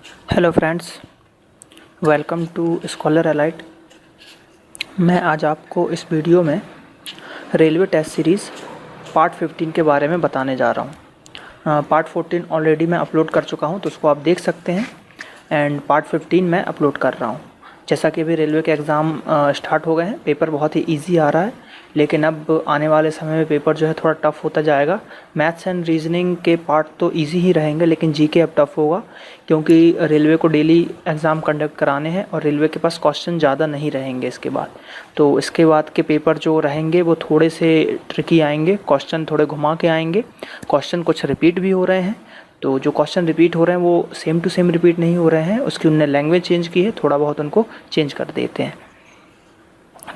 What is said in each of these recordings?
Hello friends, welcome to scholar elite. मैं आज आपको इस वीडियो में रेलवे टेस्ट सीरीज़ पार्ट 15 के बारे में बताने जा रहा हूँ। पार्ट 14 ऑलरेडी मैं अपलोड कर चुका हूँ, तो उसको आप देख सकते हैं। एंड पार्ट 15 मैं अपलोड कर रहा हूँ। जैसा कि अभी रेलवे के एग्ज़ाम स्टार्ट हो गए हैं, पेपर बहुत ही इजी आ रहा है, लेकिन अब आने वाले समय में पेपर जो है थोड़ा टफ होता जाएगा। मैथ्स एंड रीजनिंग के पार्ट तो इजी ही रहेंगे, लेकिन जीके अब टफ होगा, क्योंकि रेलवे को डेली एग्ज़ाम कंडक्ट कराने हैं और रेलवे के पास क्वेश्चन ज़्यादा नहीं रहेंगे इसके बाद। तो इसके बाद के पेपर जो रहेंगे वो थोड़े से ट्रिकी आएंगे, क्वेश्चन थोड़े घुमा के आएंगे, क्वेश्चन कुछ रिपीट भी हो रहे हैं। तो जो क्वेश्चन रिपीट हो रहे हैं वो सेम टू सेम रिपीट नहीं हो रहे हैं, उसकी उनने लैंग्वेज चेंज की है, थोड़ा बहुत उनको चेंज कर देते हैं।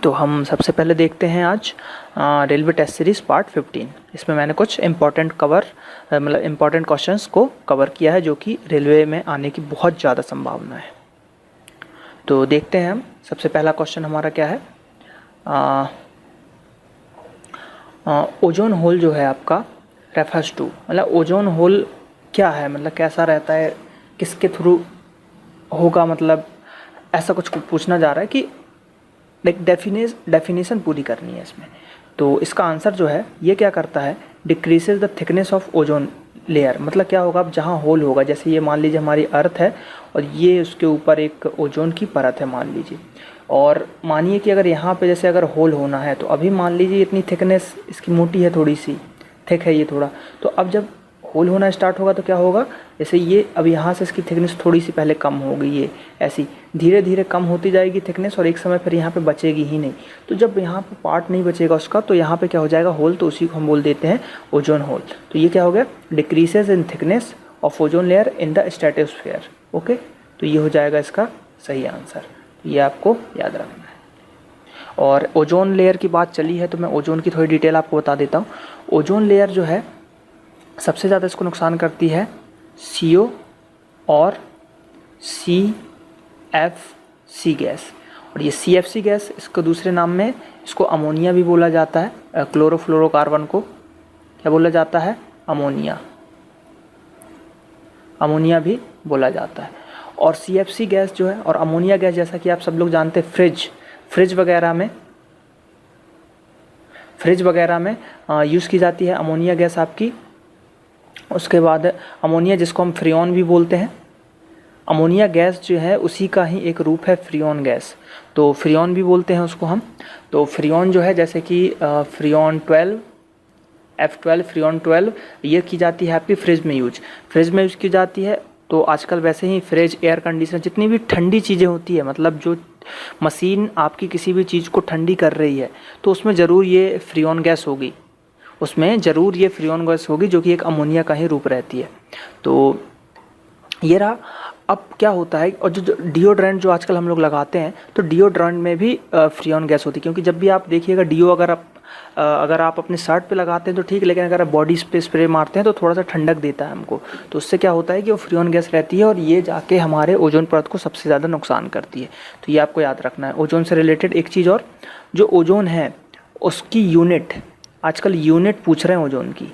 तो हम सबसे पहले देखते हैं आज रेलवे टेस्ट सीरीज़ पार्ट 15। इसमें मैंने कुछ इम्पॉर्टेंट इम्पॉर्टेंट क्वेश्चंस को कवर किया है, जो कि रेलवे में आने की बहुत ज़्यादा संभावना है। तो देखते हैं हम। सबसे पहला क्वेश्चन हमारा क्या है, ओजोन होल जो है आपका रेफर्स टू, मतलब ओजोन होल क्या है, मतलब कैसा रहता है, किसके थ्रू होगा, मतलब ऐसा कुछ पूछना जा रहा है कि एक डेफिनेशन पूरी करनी है इसमें। तो इसका आंसर जो है ये क्या करता है, decreases the thickness of ozone layer. मतलब क्या होगा, अब जहाँ होल होगा, जैसे ये मान लीजिए हमारी अर्थ है और ये उसके ऊपर एक ओजोन की परत है मान लीजिए, और मानिए कि अगर यहाँ पे जैसे अगर होल होना है, तो अभी मान लीजिए इतनी थिकनेस इसकी मोटी है, थोड़ी सी थिक है ये थोड़ा, तो अब जब होल होना स्टार्ट होगा तो क्या होगा, जैसे ये अब यहाँ से इसकी थिकनेस थोड़ी सी पहले कम हो गई, ये ऐसी धीरे धीरे कम होती जाएगी थिकनेस, और एक समय फिर यहाँ पे बचेगी ही नहीं। तो जब यहाँ पे पार्ट नहीं बचेगा उसका, तो यहाँ पे क्या हो जाएगा, होल, तो उसी को हम बोल देते हैं ओजोन होल। तो ये क्या हो गया, decreases in thickness of ozone layer in the stratosphere. Okay, तो ये हो जाएगा इसका सही आंसर, ये आपको याद रखना है। और ओजोन लेयर की बात चली है तो मैं ओजोन की थोड़ी डिटेल आपको बता देता हूँ। ओजोन लेयर जो है सबसे ज़्यादा इसको नुकसान करती है CO और CFC गैस। और ये CFC गैस, इसको दूसरे नाम में इसको अमोनिया भी बोला जाता है। क्लोरोफ्लोरोकार्बन को क्या बोला जाता है, अमोनिया, अमोनिया भी बोला जाता है। और CFC गैस जो है और अमोनिया गैस, जैसा कि आप सब लोग जानते हैं, फ्रिज वगैरह में यूज़ की जाती है अमोनिया गैस आपकी। उसके बाद अमोनिया, जिसको हम फ्रियोन भी बोलते हैं, अमोनिया गैस जो है उसी का ही एक रूप है फ्रियोन गैस, तो फ्रियोन भी बोलते हैं उसको हम। तो फ्रियोन जो है, जैसे कि फ्रियोन 12, F12, फ्रियोन 12, ये की जाती है आपकी फ्रिज में यूज की जाती है। तो आजकल वैसे ही फ्रिज, एयर कंडीशनर, जितनी भी ठंडी चीज़ें होती है, मतलब जो मशीन आपकी किसी भी चीज़ को ठंडी कर रही है, तो उसमें ज़रूर ये फ्रियोन गैस होगी, उसमें ज़रूर ये फ्रियोन गैस होगी, जो कि एक अमोनिया का ही रूप रहती है। तो ये रहा। अब क्या होता है, और जो डिओड्रेंट जो आजकल हम लोग लगाते हैं, तो डिओड्रेंट में भी फ्रियोन गैस होती है, क्योंकि जब भी आप देखिएगा डिओ अगर आप अपने शर्ट पे लगाते हैं तो ठीक, लेकिन अगर आप बॉडी पे स्प्रे मारते हैं तो थोड़ा सा ठंडक देता है हमको। तो उससे क्या होता है कि वो फ्रियोन गैस रहती है और ये जाके हमारे ओजोन परत को सबसे ज़्यादा नुकसान करती है। तो ये आपको याद रखना है। ओजोन से रिलेटेड एक चीज़ और, जो ओजोन है उसकी यूनिट, आजकल यूनिट पूछ रहे हैं ओजोन की,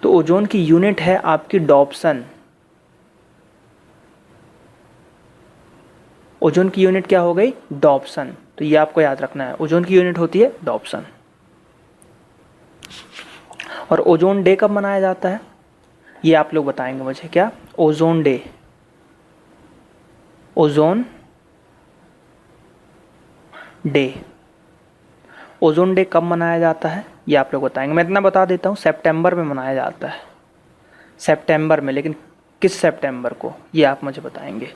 तो ओजोन की यूनिट है आपकी डॉप्सन। ओजोन की यूनिट क्या हो गई, डॉप्सन। तो ये आपको याद रखना है, ओजोन की यूनिट होती है डॉप्सन। और ओजोन डे कब मनाया जाता है, ये आप लोग बताएंगे मुझे, क्या ozone day, ozone day, ozone day कब मनाया जाता है, ये आप लोग बताएंगे। मैं इतना बता देता हूँ, सितंबर में मनाया जाता है, सितंबर में, लेकिन किस सितंबर को, ये आप मुझे बताएंगे।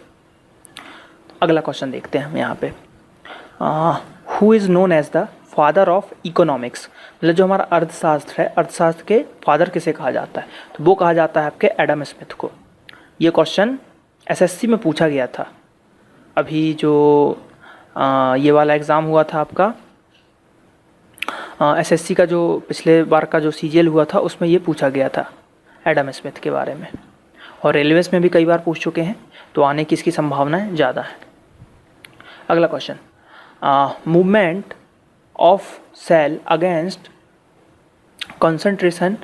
अगला क्वेश्चन देखते हैं हम यहाँ पे। Who is known as the father of economics, मतलब जो हमारा अर्थशास्त्र है, अर्थशास्त्र के फादर किसे कहा जाता है, तो वो कहा जाता है आपके एडम स्मिथ को। ये क्वेश्चन SSC में पूछा गया था, अभी जो ये वाला एग्ज़ाम हुआ था आपका, SSC का जो पिछले बार का जो CGL हुआ था, उसमें ये पूछा गया था एडम स्मिथ के बारे में, और रेलवेज़ में भी कई बार पूछ चुके हैं, तो आने की इसकी संभावनाएं ज़्यादा है। अगला question, movement of cell against concentration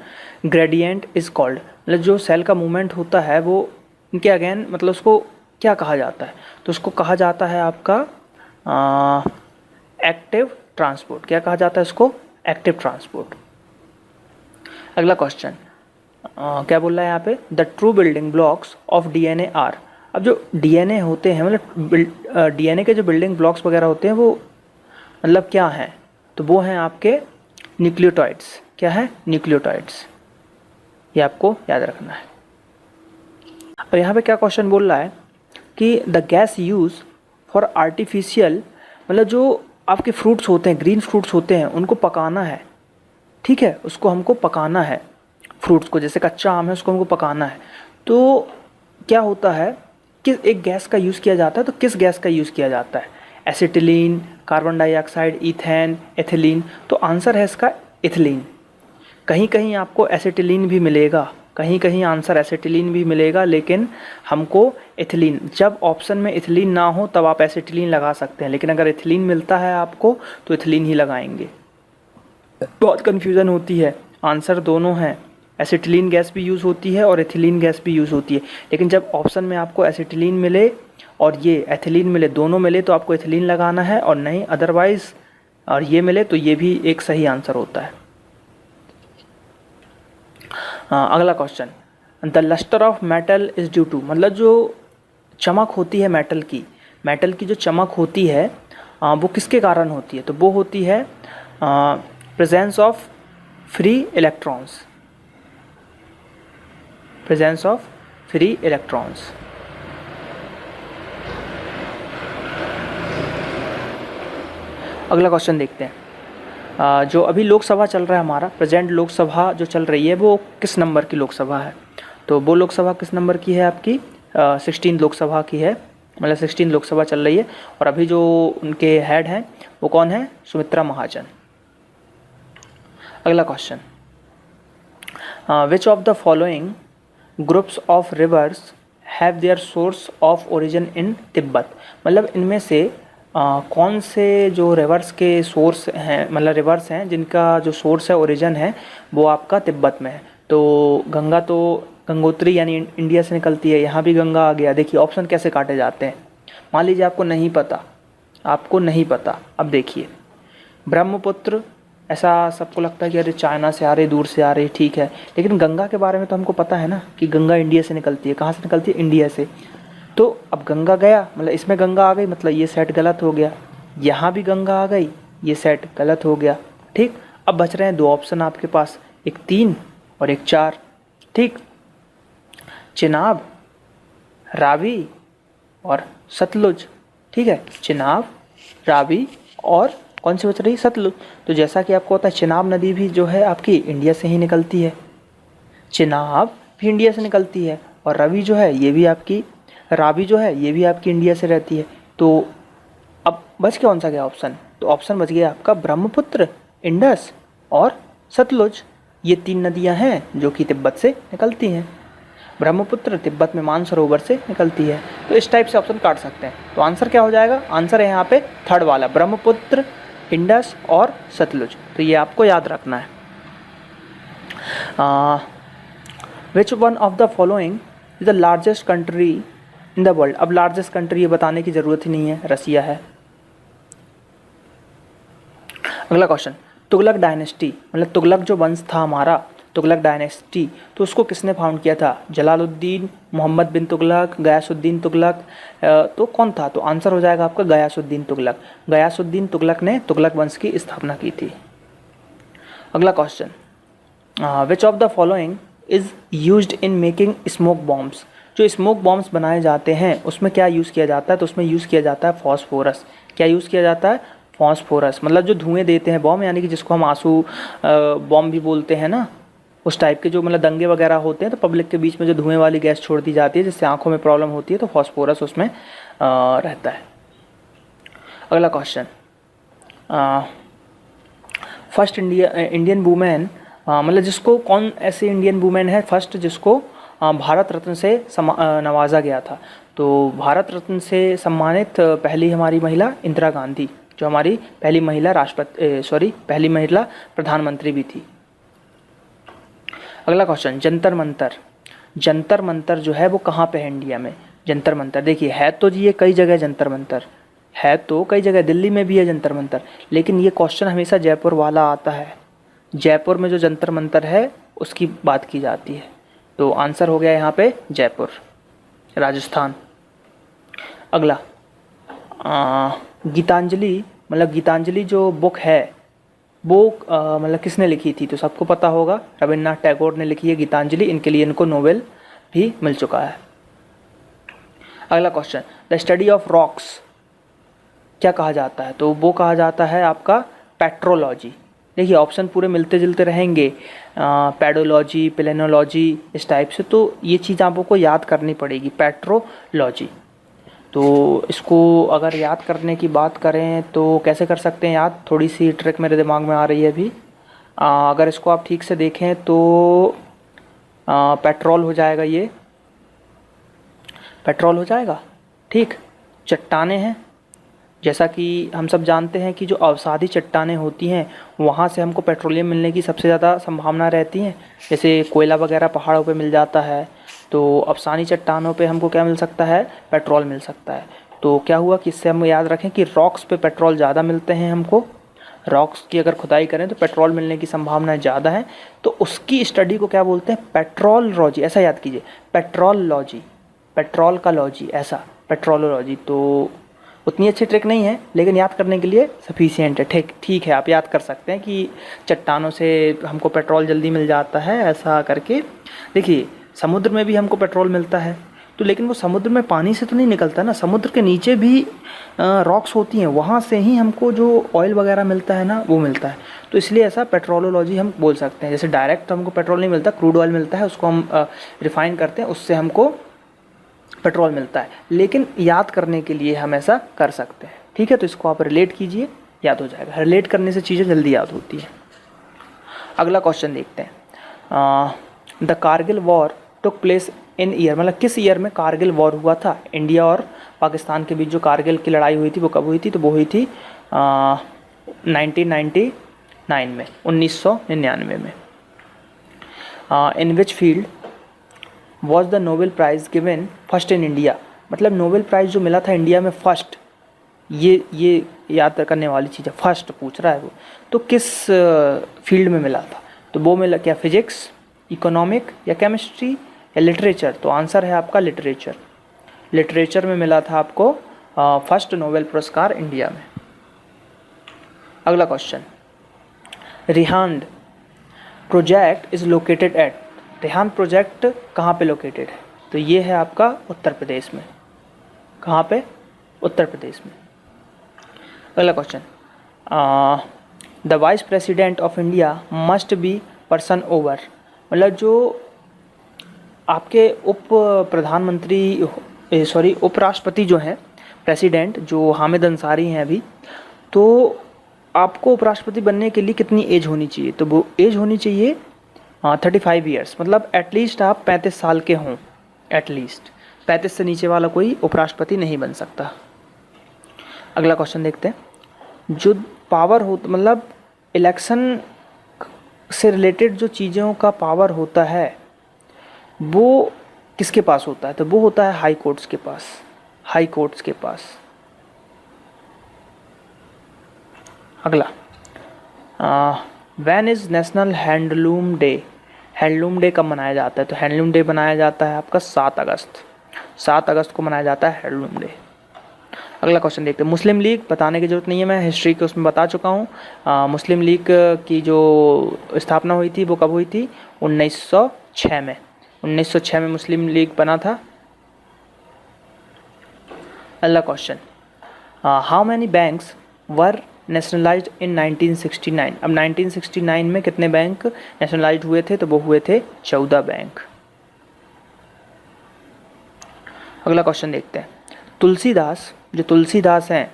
gradient is called, मतलब जो सेल का मूवमेंट होता है वो इनके अगेन, मतलब उसको क्या कहा जाता है? तो उसको कहा जाता है आपका एक्टिव ट्रांसपोर्ट। क्या कहा जाता है इसको? Active transport. अगला क्वेश्चन क्या बोल रहा है यहाँ पे? The true building blocks of DNA are. अब जो डीएनए होते हैं, मतलब डीएनए के जो बिल्डिंग ब्लॉक्स वगैरह होते हैं वो मतलब क्या हैं? तो वो हैं आपके न्यूक्लियोटाइड्स। क्या है? न्यूक्लियोटाइड्स। ये आपको याद रखना है। और यहाँ पे क्या क्वेश्चन बोल रहा है कि the gas use for artificial, मतलब जो आपके फ्रूट्स होते हैं, ग्रीन फ्रूट्स होते हैं, उनको पकाना है। ठीक है, उसको हमको पकाना है, फ्रूट्स को, जैसे कच्चा आम है उसको हमको पकाना है। तो क्या होता है, किस एक गैस का यूज़ किया जाता है, तो किस गैस का यूज़ किया जाता है? Acetylene, carbon dioxide, ethane, ethylene. तो आंसर है इसका एथिलीन। कहीं कहीं आपको एसिटिलीन भी मिलेगा, कहीं कहीं आंसर एसिटिलीन भी मिलेगा, लेकिन हमको एथिलीन, जब ऑप्शन में एथिलीन ना हो तब आप एसिटिलीन लगा सकते हैं, लेकिन अगर एथिलीन मिलता है आपको तो एथिलीन ही लगाएंगे। बहुत कन्फ्यूज़न होती है, आंसर दोनों हैं, एसिटिलीन गैस भी यूज़ होती है और एथिलीन गैस भी यूज़ होती है, लेकिन जब ऑप्शन में आपको एसिटिलीन मिले और ये एथिलीन मिले, दोनों मिले तो आपको एथिलीन लगाना है, और नहीं अदरवाइज़ और ये मिले तो ये भी एक सही आंसर होता है। अगला question, the lustre of metal is due to, मतलब जो चमक होती है मेटल की जो चमक होती है वो किसके कारण होती है? तो वो होती है presence of free electrons, presence of free electrons. अगला क्वेश्चन देखते हैं। जो अभी लोकसभा चल रहा है हमारा, प्रेजेंट लोकसभा जो चल रही है वो किस नंबर की लोकसभा है? तो वो लोकसभा किस नंबर की है आपकी? 16 लोकसभा की है, मतलब 16 लोकसभा चल रही है, और अभी जो उनके हेड हैं वो कौन है? सुमित्रा महाजन। अगला question, which of the following groups of reverse have their source of origin इन तिब्बत, मतलब इनमें से कौन से जो रिवर्स के सोर्स हैं, मतलब रिवर्स हैं जिनका जो सोर्स है, ओरिजिन है, वो आपका तिब्बत में है? तो गंगा, तो गंगोत्री यानी इंडिया से निकलती है, यहाँ भी गंगा आ गया। देखिए ऑप्शन कैसे काटे जाते हैं। मान लीजिए आपको नहीं पता, अब देखिए ब्रह्मपुत्र, ऐसा सबको लगता है कि अरे चाइना से आ रही, दूर से आ रही, ठीक है, लेकिन गंगा के बारे में तो हमको पता है ना कि गंगा इंडिया से निकलती है। कहाँ से निकलती है? इंडिया से। तो अब गंगा गया, मतलब इसमें गंगा आ गई, मतलब ये सेट गलत हो गया, यहाँ भी गंगा आ गई, ये सेट गलत हो गया। ठीक, अब बच रहे हैं दो ऑप्शन आपके पास, एक 3 और एक 4। ठीक, चिनाब, रावी और सतलुज। ठीक है, चिनाब, रावी और कौन सी बच रही? सतलुज। तो जैसा कि आपको पता है चिनाब नदी भी जो है आपकी इंडिया से ही निकलती है, चिनाब भी इंडिया से निकलती है, और रावी जो है ये भी आपकी इंडिया से रहती है। तो अब बच कौन सा गया ऑप्शन? तो ऑप्शन बच गया आपका ब्रह्मपुत्र, इंडस और सतलुज। ये 3 नदियाँ हैं जो कि तिब्बत से निकलती हैं। ब्रह्मपुत्र तिब्बत में मानसरोवर से निकलती है। तो इस टाइप से ऑप्शन काट सकते हैं। तो आंसर क्या हो जाएगा? आंसर है यहाँ पे थर्ड वाला, ब्रह्मपुत्र, इंडस और सतलुज। तो ये आपको याद रखना है। Which one of the following is the largest country in the world? अब लार्जेस्ट कंट्री ये बताने की ज़रूरत ही नहीं है, रसिया है। अगला क्वेश्चन, तुगलक डायनेस्टी, मतलब तुगलक जो वंश था हमारा, तुगलक डायनेस्टी, तो उसको किसने फाउंड किया था? जलालुद्दीन, मोहम्मद बिन तुगलक, गयासुद्दीन तुगलक, तो कौन था? तो आंसर हो जाएगा आपका गयासुद्दीन तुगलक। गयासुद्दीन तुगलक ने तुगलक वंश की स्थापना की थी। अगला question, which of the following is used in making smoke bombs? जो स्मोक बॉम्ब्स बनाए जाते हैं उसमें क्या यूज़ किया जाता है? तो उसमें यूज़ किया जाता है फॉस्फोरस। क्या यूज़ किया जाता है? फॉस्फोरस। मतलब जो धुएँ देते हैं बॉम्ब, यानी कि जिसको हम आंसू बॉम्ब भी बोलते हैं ना, उस टाइप के जो मतलब दंगे वगैरह होते हैं तो पब्लिक के बीच में जो धुएं वाली गैस छोड़ दी जाती है जिससे आंखों में प्रॉब्लम होती है, तो फॉस्फोरस उसमें रहता है। अगला क्वेश्चन, फर्स्ट इंडियन वुमेन, मतलब जिसको, कौन ऐसी इंडियन वुमेन है फर्स्ट जिसको भारत रत्न से नवाजा गया था? तो भारत रत्न से सम्मानित पहली हमारी महिला इंदिरा गांधी, जो हमारी पहली महिला पहली महिला प्रधानमंत्री भी थी। अगला क्वेश्चन, जंतर मंतर जो है वो कहाँ पे है इंडिया में? जंतर मंतर, देखिए है तो जी ये कई जगह जंतर मंतर है, तो कई जगह दिल्ली में भी है जंतर मंतर, लेकिन ये क्वेश्चन हमेशा जयपुर वाला आता है। जयपुर में जो जंतर मंतर है उसकी बात की जाती है। तो आंसर हो गया यहाँ पे जयपुर, राजस्थान। अगला गीतांजलि, मतलब गीतांजलि जो बुक है वो मतलब किसने लिखी थी, तो सबको पता होगा रविन्द्रनाथ टैगोर ने लिखी है गीतांजलि। इनके लिए इनको नोबेल भी मिल चुका है। अगला question, the study of rocks क्या कहा जाता है, तो वो कहा जाता है आपका पेट्रोलॉजी। देखिए ऑप्शन पूरे मिलते जुलते रहेंगे, पेडोलॉजी, प्लेनोलॉजी, इस टाइप से, तो ये चीज़ आपको याद करनी पड़ेगी, पेट्रोलॉजी। तो इसको अगर याद करने की बात करें तो कैसे कर सकते हैं याद, थोड़ी सी ट्रिक मेरे दिमाग में आ रही है अभी। अगर इसको आप ठीक से देखें तो पेट्रोल हो जाएगा, ये पेट्रोल हो जाएगा, ठीक। चट्टानें हैं, जैसा कि हम सब जानते हैं कि जो अवसादी चट्टानें होती हैं वहाँ से हमको पेट्रोलियम मिलने की सबसे ज़्यादा संभावना रहती है। जैसे कोयला वगैरह पहाड़ों पे मिल जाता है, तो अफसानी चट्टानों पे हमको क्या मिल सकता है, पेट्रोल मिल सकता है। तो क्या हुआ कि इससे हम याद रखें कि रॉक्स पे पेट्रोल ज़्यादा मिलते हैं हमको, रॉक्स की अगर खुदाई करें तो पेट्रोल मिलने की संभावना ज़्यादा है। तो उसकी स्टडी को क्या बोलते हैं, पेट्रोलॉजी, ऐसा याद कीजिए, पेट्रोलॉजी, पेट्रोल का लॉजी, ऐसा पेट्रोलॉजी। तो उतनी अच्छी ट्रिक नहीं है लेकिन याद करने के लिए सफिशिएंट है, ठीक है, आप याद कर सकते हैं कि चट्टानों से हमको पेट्रोल जल्दी मिल जाता है ऐसा करके। देखिए समुद्र में भी हमको पेट्रोल मिलता है, तो लेकिन वो समुद्र में पानी से तो नहीं निकलता ना, समुद्र के नीचे भी रॉक्स होती हैं, वहाँ से ही हमको जो ऑयल वगैरह मिलता है ना वो मिलता है। तो इसलिए ऐसा पेट्रोलॉजी हम बोल सकते हैं। जैसे डायरेक्ट हमको पेट्रोल नहीं मिलता, क्रूड ऑयल मिलता है, उसको हम रिफाइन करते हैं, उससे हमको पेट्रोल मिलता है, लेकिन याद करने के लिए हम ऐसा कर सकते हैं, ठीक है। तो इसको आप रिलेट कीजिए, याद हो जाएगा, रिलेट करने से चीज़ें जल्दी याद होती हैं। अगला क्वेश्चन देखते हैं, the Kargil war took place in year, मतलब किस ईयर में कारगिल वॉर हुआ था, इंडिया और पाकिस्तान के बीच जो कारगिल की लड़ाई हुई थी वो कब हुई थी, तो वो हुई थी 1999 में, 1999 में। In which field was the Nobel prize given first in India, मतलब नोबेल प्राइज़ जो मिला था इंडिया में फर्स्ट, ये याद करने वाली चीज़ है, फर्स्ट पूछ रहा है वो, तो किस फील्ड में मिला था, तो वो मिला क्या, फिजिक्स, इकोनॉमिक या केमिस्ट्री या लिटरेचर, तो आंसर है आपका लिटरेचर। लिटरेचर में मिला था आपको फर्स्ट नोबेल पुरस्कार इंडिया में। अगला question, Rihand project is located at, Rihand project कहाँ पे लोकेटेड है, तो ये है आपका उत्तर प्रदेश में, कहाँ पे, उत्तर प्रदेश में। अगला question, the vice president of India must be person over, मतलब जो आपके उपराष्ट्रपति जो हैं, प्रेसिडेंट जो हामिद अंसारी हैं अभी, तो आपको उपराष्ट्रपति बनने के लिए कितनी एज होनी चाहिए, तो वो एज होनी चाहिए 35 ईयर्स, मतलब एटलीस्ट आप 35 साल के हों, एटलीस्ट 35 से नीचे वाला कोई उपराष्ट्रपति नहीं बन सकता। अगला क्वेश्चन देखते हैं, जो पावर हो, मतलब इलेक्शन से रिलेटेड जो चीज़ों का पावर होता है वो किसके पास होता है, तो वो होता है हाई कोर्ट्स के पास, हाई कोर्ट्स के पास। अगला, when is national handloom day, handloom day कब मनाया जाता है, तो हैंडलूम डे मनाया जाता है आपका 7 अगस्त, 7 अगस्त को मनाया जाता है हैंडलूम डे। अगला क्वेश्चन देखते हैं, मुस्लिम लीग, बताने की ज़रूरत नहीं है, मैं हिस्ट्री के उसमें बता चुका हूँ। मुस्लिम लीग की जो स्थापना हुई थी वो कब हुई थी, 1906 में, 1906 में मुस्लिम लीग बना था। अगला question, how many banks were nationalised in 1969, अब 1969 में कितने बैंक नेशनलाइज्ड हुए थे, तो वो हुए थे 14 बैंक। अगला क्वेश्चन देखते हैं, तुलसीदास, जो तुलसीदास हैं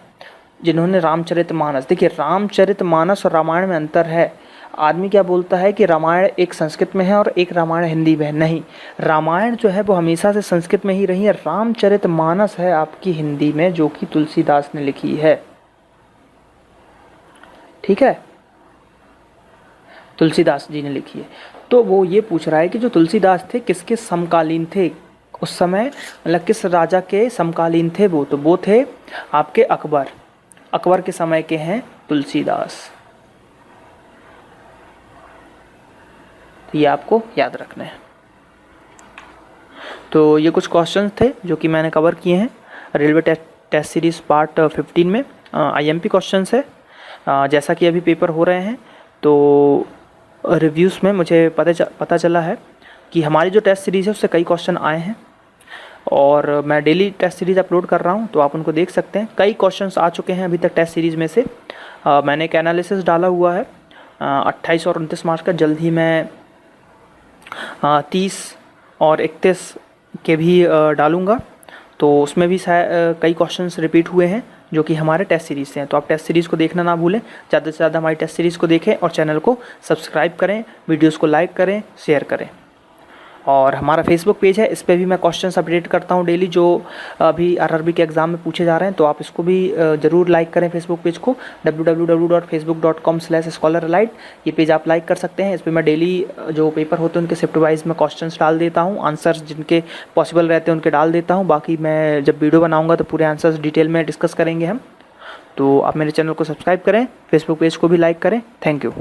जिन्होंने रामचरितमानस, देखिए रामचरितमानस और रामायण में अंतर है। आदमी क्या बोलता है कि रामायण एक संस्कृत में है और एक रामायण हिंदी में है, नहीं, रामायण जो है वो हमेशा से संस्कृत में ही रही है, रामचरितमानस है आपकी हिंदी में जो कि तुलसीदास ने लिखी है, ठीक है, तुलसीदास जी ने लिखी है। तो वो ये पूछ रहा है कि जो तुलसीदास थे किसके समकालीन थे, उस समय मतलब किस राजा के समकालीन थे वो, तो वो थे आपके अकबर। अकबर के समय के हैं तुलसीदास। ये आपको याद रखना है। तो ये कुछ क्वेश्चंस थे जो कि मैंने कवर किए हैं रेलवे टेस्ट सीरीज़ पार्ट 15 में। आईएमपी क्वेश्चंस है। जैसा कि अभी पेपर हो रहे हैं तो रिव्यूज़ में मुझे पता चला है कि हमारी जो टेस्ट सीरीज़ है उससे कई क्वेश्चन आए हैं, और मैं डेली टेस्ट सीरीज़ अपलोड कर रहा हूं, तो आप उनको देख सकते हैं। कई क्वेश्चंस आ चुके हैं अभी तक टेस्ट सीरीज़ में से। मैंने एक एनालिसिस डाला हुआ है 28 और 29 मार्च का। जल्द ही मैं 30 और 31 के भी डालूँगा, तो उसमें भी कई क्वेश्चंस रिपीट हुए हैं जो कि हमारे टेस्ट सीरीज़ से हैं। तो आप टेस्ट सीरीज़ को देखना ना भूलें, ज़्यादा से ज़्यादा हमारी टेस्ट सीरीज़ को देखें और चैनल को सब्सक्राइब करें, वीडियोज़ को लाइक करें, शेयर करें। और हमारा फेसबुक पेज है, इस पे भी मैं क्वेश्चंस अपडेट करता हूँ डेली, जो अभी आरआरबी के एग्ज़ाम में पूछे जा रहे हैं। तो आप इसको भी ज़रूर लाइक करें फेसबुक पेज को, www.facebook.com/scholaralite। ये पेज आप लाइक कर सकते हैं। इस पर मैं डेली जो पेपर होते हैं उनके शिफ्ट वाइज में क्वेश्चंस डाल देता हूँ, आंसर्स जिनके पॉसिबल रहते हैं उनके डाल देता हूँ। बाकी मैं जब वीडियो बनाऊँगा तो पूरे आंसर्स डिटेल में डिस्कस करेंगे हम। तो आप मेरे चैनल को सब्सक्राइब करें, फेसबुक पेज को भी लाइक करें। Thank you.